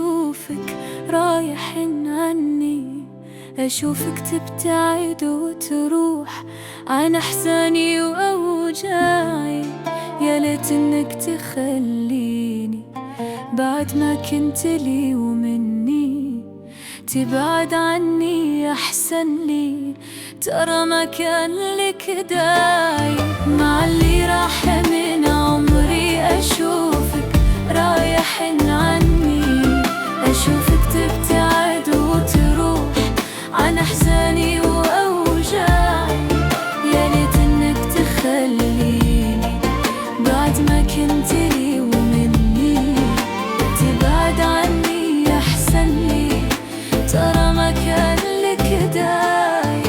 أشوفك رايح عني، أشوفك تبتعد وتروح عن أحزاني وأوجاعي. يا ليت إنك تخليني بعد ما كنت لي ومني، تبعد عني أحسن لي، ترى ما كان لك داعي. مع اللي راح من عمري أشوفك رايح عني، أشوفك تبتعد وتروح عن أحزاني وأوجاعي. يا ليت إنك تخليني بعد ما كنت لي ومني، تبعد عني أحسن لي، ترى ما كان لك داعي.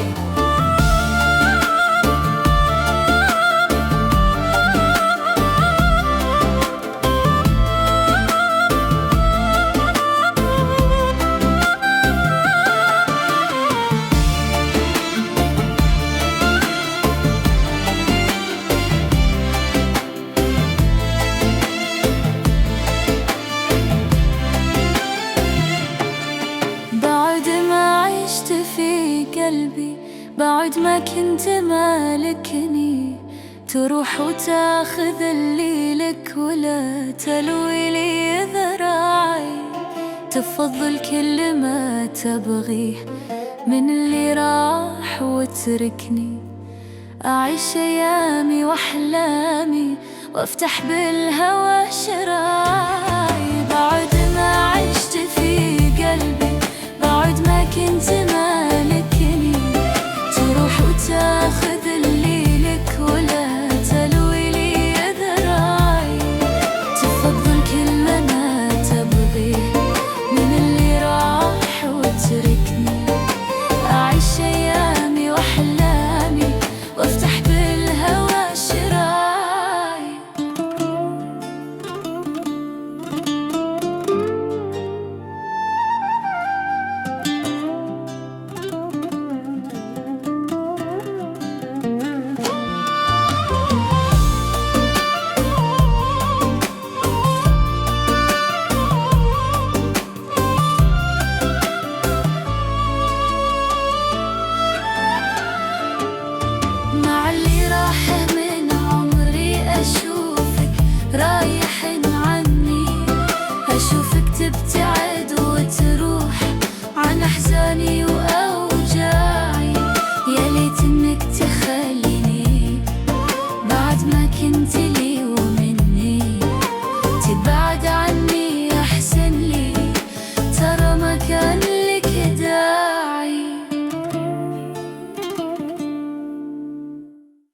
بعد ما عشت في قلبي، بعد ما كنت مالكني، تروح وتاخذ اللي لك ولا تلوي لي ذراعي. تفضل كل ما تبغيه من اللي راح وتركني، أعيش أيامي وأحلامي وأفتح بالهوى شراعي.